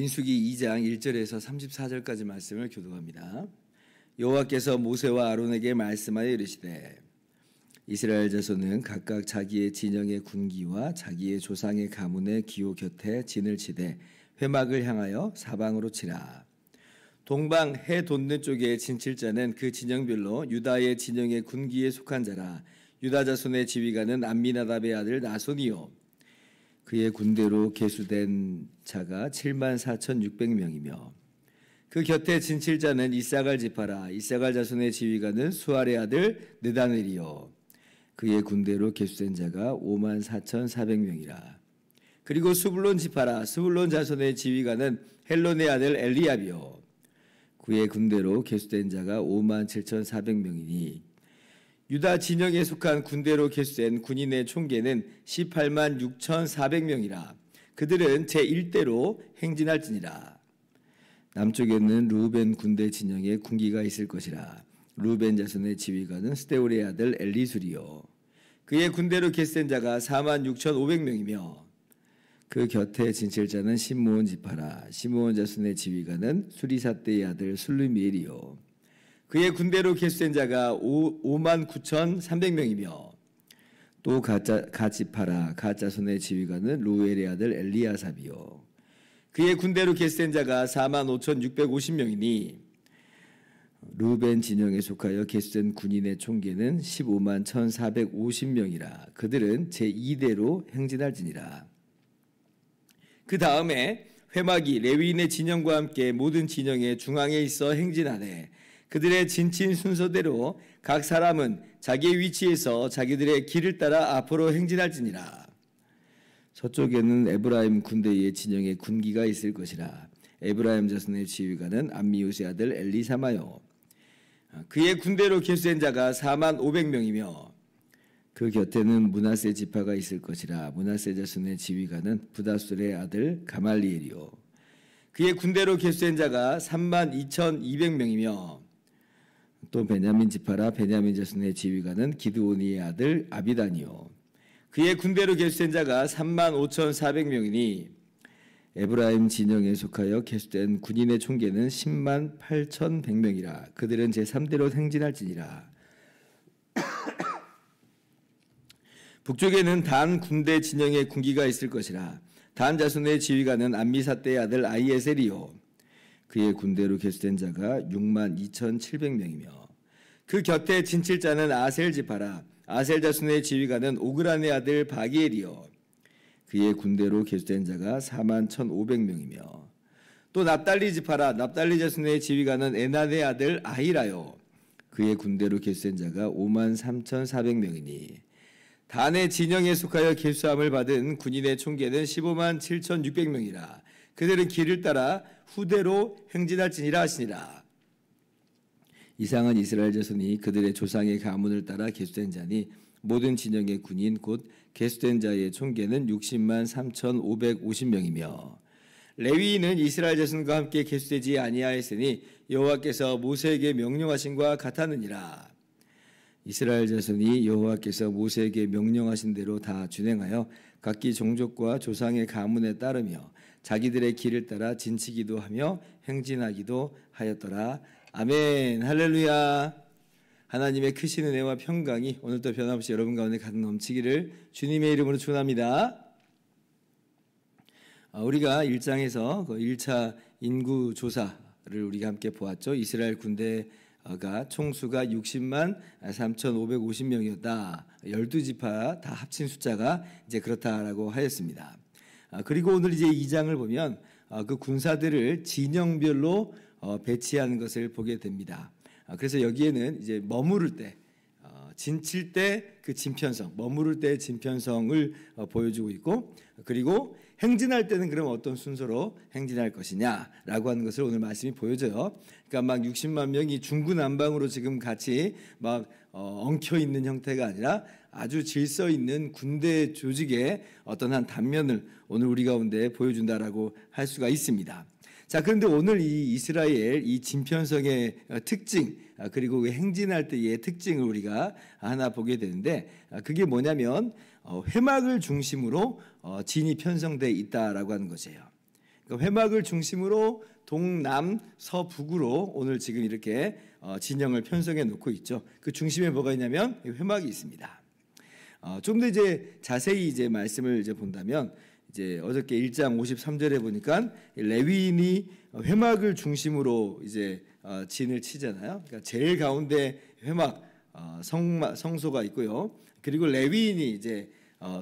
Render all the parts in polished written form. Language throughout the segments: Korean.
민수기 2장 1절에서 34절까지 말씀을 교독합니다. 여호와께서 모세와 아론에게 말씀하여 이르시되 이스라엘 자손은 각각 자기의 진영의 군기와 자기의 조상의 가문의 기호 곁에 진을 치되 회막을 향하여 사방으로 치라. 동방 해 돋는 쪽에 진칠 자는 그 진영별로 유다의 진영의 군기에 속한 자라. 유다 자손의 지휘관은 암미나답의 아들 나손이요 그의 군대로 계수된 자가 74,600명이며 그 곁에 진칠 자는 이사갈 지파라. 이사갈 자손의 지휘관은 수알의 아들 느다넬이요 그의 군대로 계수된 자가 54,400명이라. 그리고 스불론 지파라. 스불론 자손의 지휘관은 헬론의 아들 엘리압이요 그의 군대로 계수된 자가 57,400명이니 유다 진영에 속한 군대로 계수된 군인의 총계는 186,400명이라. 그들은 제1대로 행진할지니라. 남쪽에는 루벤 군대 진영에 군기가 있을 것이라. 루벤 자손의 지휘관은 스데울의 아들 엘리술이요 그의 군대로 계수된 자가 46,500명이며 그 곁에 진칠 자는 시므온 지파라. 시므온 자손의 지휘관은 수리사대의 아들 술루미엘이요 그의 군대로 계수된 자가 59,300명이며 또 갓지파라. 갓 자손의 지휘관은 루엘의 아들 엘리아삽이요 그의 군대로 계수된 자가 45,650명이니 루벤 진영에 속하여 계수된 군인의 총계는 151,450명이라. 그들은 제2대로 행진할지니라. 그 다음에 회막이 레위인의 진영과 함께 모든 진영의 중앙에 있어 행진하되 그들의 진친 순서대로 각 사람은 자기의 위치에서 자기들의 길을 따라 앞으로 행진할지니라. 서쪽에는 에브라임 군대의 진영에 군기가 있을 것이라. 에브라임 자손의 지휘관은 암미우스의 아들 엘리사마요 그의 군대로 계수된 자가 45,000명이며 그 곁에는 므낫세 지파가 있을 것이라. 므낫세 자손의 지휘관은 부다술의 아들 가말리엘이요 그의 군대로 계수된 자가 32,200명이며 또 베냐민 지파라. 베냐민 자손의 지휘관은 기드오니의 아들 아비단이요 그의 군대로 계수된 자가 35,400명이니 에브라임 진영에 속하여 계수된 군인의 총계는 108,100명이라. 그들은 제3대로 행진할지니라. 북쪽에는 단 군대 진영에 군기가 있을 것이라. 단 자손의 지휘관은 암미사대의 아들 아이에셀이요 그의 군대로 계수된 자가 62,700명이며 그 곁에 진칠 자는 아셀 지파라. 아셀 자손의 지휘관은 오그란의 아들 바기엘이요 그의 군대로 계수된 자가 41,500명이며 또 납달리 지파라. 납달리 자손의 지휘관은 에난의 아들 아히라요 그의 군대로 계수된 자가 53,400명이니 단의 진영에 속하여 계수함을 받은 군인의 총계는 157,600명이라. 그들은 길을 따라 후대로 행진할지니라 하시니라. 이상은 이스라엘 자손이 그들의 조상의 가문을 따라 계수된 자니 모든 진영의 군인 곧 계수된 자의 총계는 603,550명이며 레위인은 이스라엘 자손과 함께 계수되지 아니하였으니 여호와께서 모세에게 명령하신과 같았느니라. 이스라엘 자손이 여호와께서 모세에게 명령하신 대로 다 준행하여 각기 종족과 조상의 가문에 따르며 자기들의 길을 따라 진치기도 하며 행진하기도 하였더라. 아멘. 할렐루야. 하나님의 크신 은혜와 평강이 오늘도 변함없이 여러분 가운데 가득 넘치기를 주님의 이름으로 축원합니다. 우리가 1장에서 그 1차 인구 조사를 우리가 함께 보았죠. 이스라엘 군대가 총수가 60만 3,550명이었다. 12지파 다 합친 숫자가 이제 그렇다라고 하였습니다. 그리고 오늘 이제 2장을 보면 그 군사들을 진영별로 배치하는 것을 보게 됩니다. 그래서 여기에는 이제 머무를 때, 진칠 때 그 진편성, 머무를 때 진편성을 보여주고 있고, 그리고 행진할 때는 그럼 어떤 순서로 행진할 것이냐라고 하는 것을 오늘 말씀이 보여줘요. 그러니까 막 60만 명이 중구난방으로 지금 같이 막 엉켜 있는 형태가 아니라 아주 질서 있는 군대 조직의 어떤 한 단면을 오늘 우리 가운데 보여준다라고 할 수가 있습니다. 자, 그런데 오늘 이 이스라엘 이 진편성의 특징, 그리고 행진할 때의 특징을 우리가 하나 보게 되는데, 그게 뭐냐면 회막을 중심으로 진이 편성되어 있다라고 하는 것이에요. 그러니까 그러니까 회막을 중심으로 동남 서북으로 오늘 지금 이렇게 진영을 편성해 놓고 있죠. 그 중심에 뭐가 있냐면 회막이 있습니다. 좀 더 이제 자세히 이제 말씀을 이제 본다면 이제 어저께 1장 53절에 보니까 레위인이 회막을 중심으로 이제 진을 치잖아요. 그러니까 제일 가운데 회막 성소가 있고요. 그리고 레위인이 이제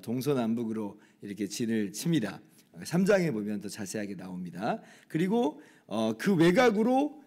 동서남북으로 이렇게 진을 칩니다. 3장에 보면 더 자세하게 나옵니다. 그리고 그 외곽으로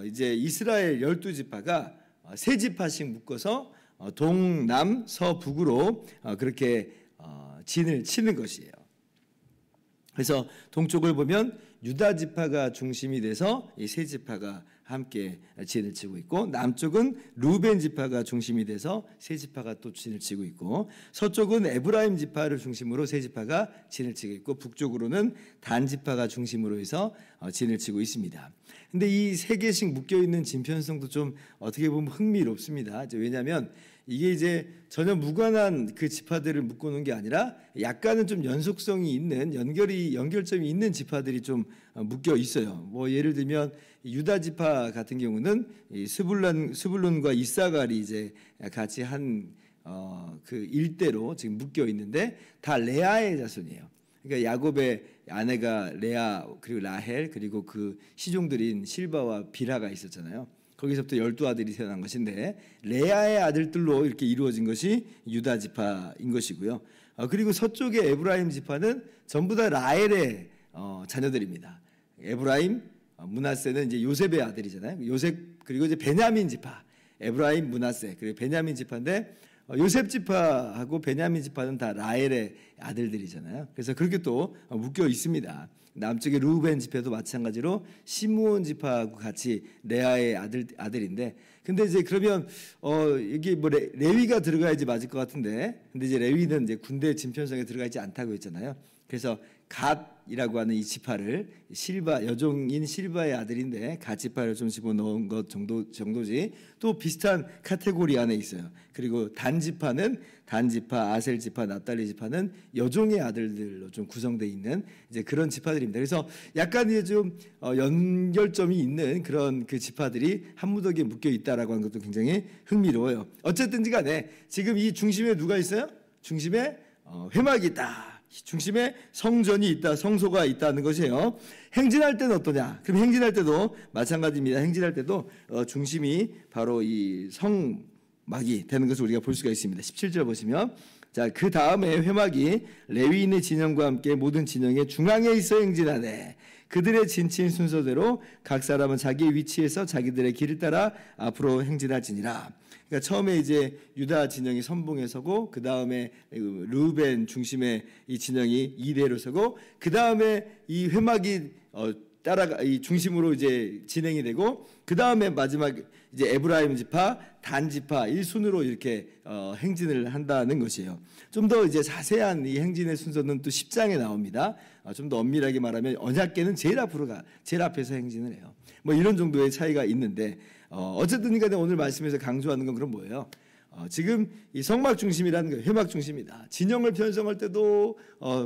이제 이스라엘 12지파가 세 지파씩 묶어서 동남 서북으로 그렇게 진을 치는 것이에요. 그래서 동쪽을 보면 유다 지파가 중심이 돼서 이 세 지파가 함께 진을 치고 있고, 남쪽은 루벤 지파가 중심이 돼서 세 지파가 또 진을 치고 있고, 서쪽은 에브라임 지파를 중심으로 세 지파가 진을 치고 있고, 북쪽으로는 단 지파가 중심으로 해서 진을 치고 있습니다. 근데 이 세 개씩 묶여 있는 진 편성도 좀 어떻게 보면 흥미롭습니다. 왜냐하면 이게 이제 전혀 무관한 그 지파들을 묶어놓은 게 아니라 약간은 좀 연속성이 있는 연결점이 있는 지파들이 좀 묶여 있어요. 뭐 예를 들면 유다 지파 같은 경우는 이 스불론과 이사갈이 이제 같이 한 그 일대로 지금 묶여 있는데 다 레아의 자손이에요. 그러니까 야곱의 아내가 레아 그리고 라헬 그리고 그 시종들인 실바와 비라가 있었잖아요. 거기서부터 12아들이 태어난 것인데 레아의 아들들로 이렇게 이루어진 것이 유다 지파인 것이고요. 그리고 서쪽의 에브라임 지파는 전부 다 라헬의 자녀들입니다. 에브라임, 므낫세는 이제 요셉의 아들이잖아요. 요셉 그리고 이제 베냐민 지파, 에브라임, 므낫세 그리고 베냐민 지파인데 요셉 지파하고 베냐민 지파는 다 라헬의 아들들이잖아요. 그래서 그렇게 또 묶여 있습니다. 남쪽의 루벤 지파도 마찬가지로 시므온 지파하고 같이 레아의 아들인데, 근데 이제 그러면 이게 뭐 레위가 들어가야지 맞을 것 같은데, 근데 이제 레위는 이제 군대 진편성에 들어가 있지 않다고 했잖아요. 그래서 갓이라고 하는 이 지파를 여종인 실바의 아들인데 갓 지파를 좀 집어넣은 것 정도지, 또 비슷한 카테고리 안에 있어요. 그리고 단 지파는 단 지파, 아셀 지파, 납달리 지파는 여종의 아들들로 좀 구성되어 있는 이제 그런 지파들입니다. 그래서 약간 이제 좀 연결점이 있는 그런 그 지파들이 한 무더기에 묶여 있다라고 하는 것도 굉장히 흥미로워요. 어쨌든지 간에 지금 이 중심에 누가 있어요? 중심에 회막이 있다. 중심에 성전이 있다, 성소가 있다는 것이에요. 행진할 때는 어떠냐? 그럼 행진할 때도 마찬가지입니다. 행진할 때도 중심이 바로 이 성막이 되는 것을 우리가 볼 수가 있습니다. 17절 보시면, 자, 그 다음에 회막이 레위인의 진영과 함께 모든 진영의 중앙에 있어 행진하네. 그들의 진친 순서대로 각 사람은 자기의 위치에서 자기들의 길을 따라 앞으로 행진할지니라. 그러니까 처음에 이제 유다 진영이 선봉에 서고, 그 다음에 르우벤 중심의 이 진영이 2대로 서고, 그 다음에 이 회막이 따라가 이 중심으로 이제 진행이 되고, 그 다음에 마지막 이제 에브라임 지파, 단 지파 1순으로 이렇게 행진을 한다는 것이에요. 좀 더 이제 자세한 이 행진의 순서는 또 10장에 나옵니다. 좀 더 엄밀하게 말하면 언약궤는 제일 앞에서 행진을 해요. 뭐 이런 정도의 차이가 있는데, 어쨌든 간에 오늘 말씀에서 강조하는 건 그럼 뭐예요? 지금 이 성막 중심이라는 거 회막 중심이다. 진영을 편성할 때도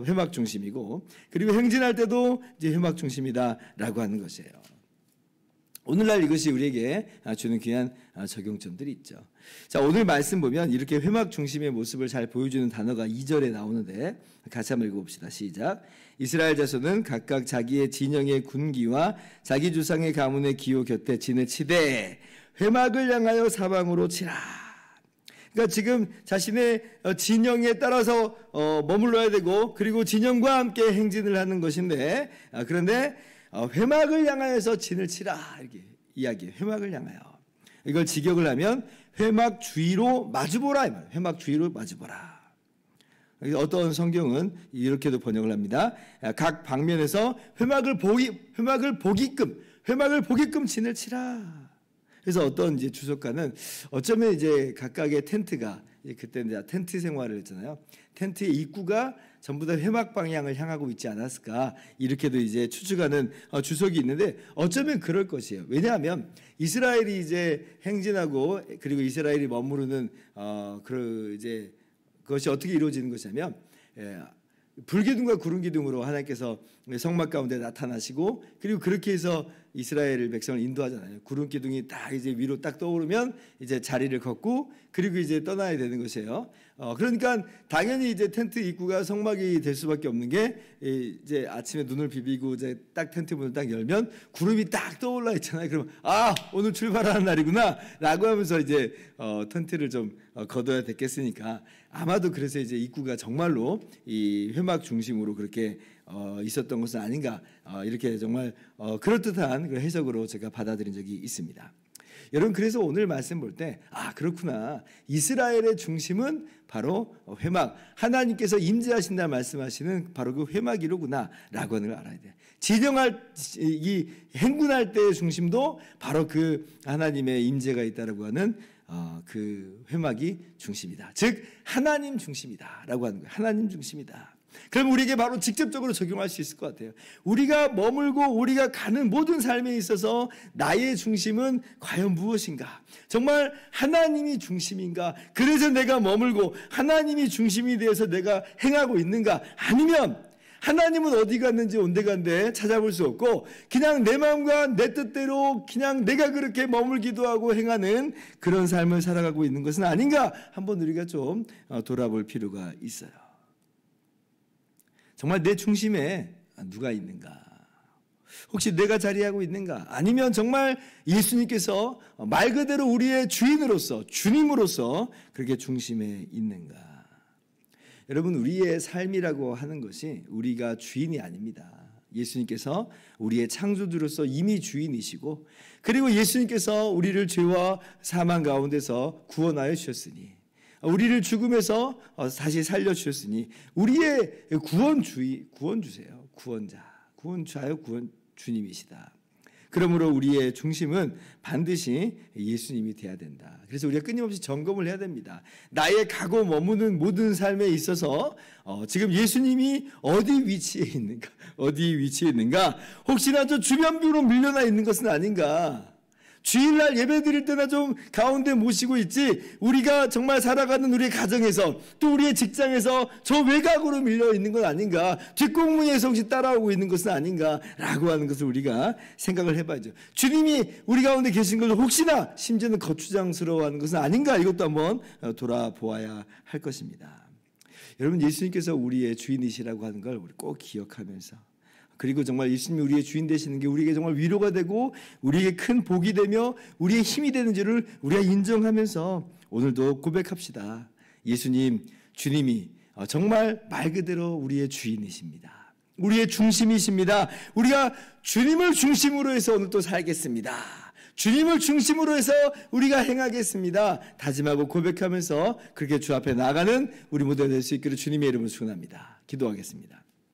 회막 중심이고, 그리고 행진할 때도 이제 회막 중심이다라고 하는 것이에요. 오늘날 이것이 우리에게 주는 귀한 적용점들이 있죠. 자, 오늘 말씀 보면 이렇게 회막 중심의 모습을 잘 보여주는 단어가 2절에 나오는데 같이 한번 읽어봅시다. 시작. 이스라엘 자손은 각각 자기의 진영의 군기와 자기 조상의 가문의 기호 곁에 진을 치되 회막을 향하여 사방으로 치라. 그러니까 지금 자신의 진영에 따라서 머물러야 되고, 그리고 진영과 함께 행진을 하는 것인데, 그런데 회막을 향하여서 진을 치라 이렇게 이야기해요. 회막을 향하여. 이걸 직역을 하면 회막 주위로 마주보라. 회막 주위로 마주보라. 어떤 성경은 이렇게도 번역을 합니다. 각 방면에서 회막을 보기끔 진을 치라. 그래서 어떤 이제 주석가는 어쩌면 이제 각각의 텐트가, 그때 이제 텐트 생활을 했잖아요. 텐트의 입구가 전부 다 회막 방향을 향하고 있지 않았을까, 이렇게도 이제 추측하는 주석이 있는데, 어쩌면 그럴 것이에요. 왜냐하면 이스라엘이 이제 행진하고, 그리고 이스라엘이 머무르는 그것이 어떻게 이루어지는 것이냐면, 불기둥과 구름기둥으로 하나님께서 성막 가운데 나타나시고, 그리고 그렇게 해서 이스라엘 백성을 인도하잖아요. 구름기둥이 딱 이제 위로 딱 떠오르면 이제 자리를 걷고, 그리고 이제 떠나야 되는 것이에요. 그러니까 당연히 이제 텐트 입구가 성막이 될 수밖에 없는 게, 이제 아침에 눈을 비비고 이제 딱 텐트 문을 딱 열면 구름이 딱 떠올라 있잖아요. 그러면 오늘 출발하는 날이구나라고 하면서 이제 텐트를 좀 걷어야 됐겠으니까, 아마도 그래서 이제 입구가 정말로 이 회막 중심으로 그렇게 있었던 것은 아닌가, 이렇게 정말 그럴듯한 그 해석으로 제가 받아들인 적이 있습니다. 여러분, 그래서 오늘 말씀 볼 때 그렇구나, 이스라엘의 중심은 바로 회막, 하나님께서 임재하신다 말씀하시는 바로 그 회막이로구나 라고 하는 걸 알아야 돼요. 이 행군할 때의 중심도 바로 그 하나님의 임재가 있다라고 하는 그 회막이 중심이다. 즉 하나님 중심이다라고 하는 거예요. 하나님 중심이다. 그럼 우리에게 바로 직접적으로 적용할 수 있을 것 같아요. 우리가 머물고 우리가 가는 모든 삶에 있어서 나의 중심은 과연 무엇인가? 정말 하나님이 중심인가? 그래서 내가 머물고 하나님이 중심이 되어서 내가 행하고 있는가? 아니면 하나님은 어디 갔는지 온데간데 찾아볼 수 없고 그냥 내 마음과 내 뜻대로 그냥 내가 그렇게 머물기도 하고 행하는 그런 삶을 살아가고 있는 것은 아닌가? 한번 우리가 좀 돌아볼 필요가 있어요. 정말 내 중심에 누가 있는가? 혹시 내가 자리하고 있는가? 아니면 정말 예수님께서 말 그대로 우리의 주인으로서, 주님으로서 그렇게 중심에 있는가? 여러분, 우리의 삶이라고 하는 것이 우리가 주인이 아닙니다. 예수님께서 우리의 창조주로서 이미 주인이시고, 그리고 예수님께서 우리를 죄와 사망 가운데서 구원하여 주셨으니, 우리를 죽음에서 다시 살려주셨으니 우리의 구원주세요. 구원자요 구원주님이시다. 그러므로 우리의 중심은 반드시 예수님이 돼야 된다. 그래서 우리가 끊임없이 점검을 해야 됩니다. 나의 가고 머무는 모든 삶에 있어서 지금 예수님이 어디 위치에 있는가? 혹시나 저 주변부로 밀려나 있는 것은 아닌가? 주일날 예배 드릴 때나 좀 가운데 모시고 있지, 우리가 정말 살아가는 우리의 가정에서 또 우리의 직장에서 저 외곽으로 밀려 있는 건 아닌가, 뒷공문에서 혹시 따라오고 있는 것은 아닌가라고 하는 것을 우리가 생각을 해봐야죠. 주님이 우리 가운데 계신 걸 혹시나 심지어는 거추장스러워하는 것은 아닌가, 이것도 한번 돌아보아야 할 것입니다. 여러분, 예수님께서 우리의 주인이시라고 하는 걸 우리 꼭 기억하면서, 그리고 정말 예수님이 우리의 주인 되시는 게 우리에게 정말 위로가 되고 우리에게 큰 복이 되며 우리의 힘이 되는 줄을 우리가 인정하면서 오늘도 고백합시다. 예수님, 주님이 정말 말 그대로 우리의 주인이십니다. 우리의 중심이십니다. 우리가 주님을 중심으로 해서 오늘 또 살겠습니다. 주님을 중심으로 해서 우리가 행하겠습니다. 다짐하고 고백하면서 그렇게 주 앞에 나가는 우리 모두가 될 수 있기를 주님의 이름으로 축원합니다. 기도하겠습니다.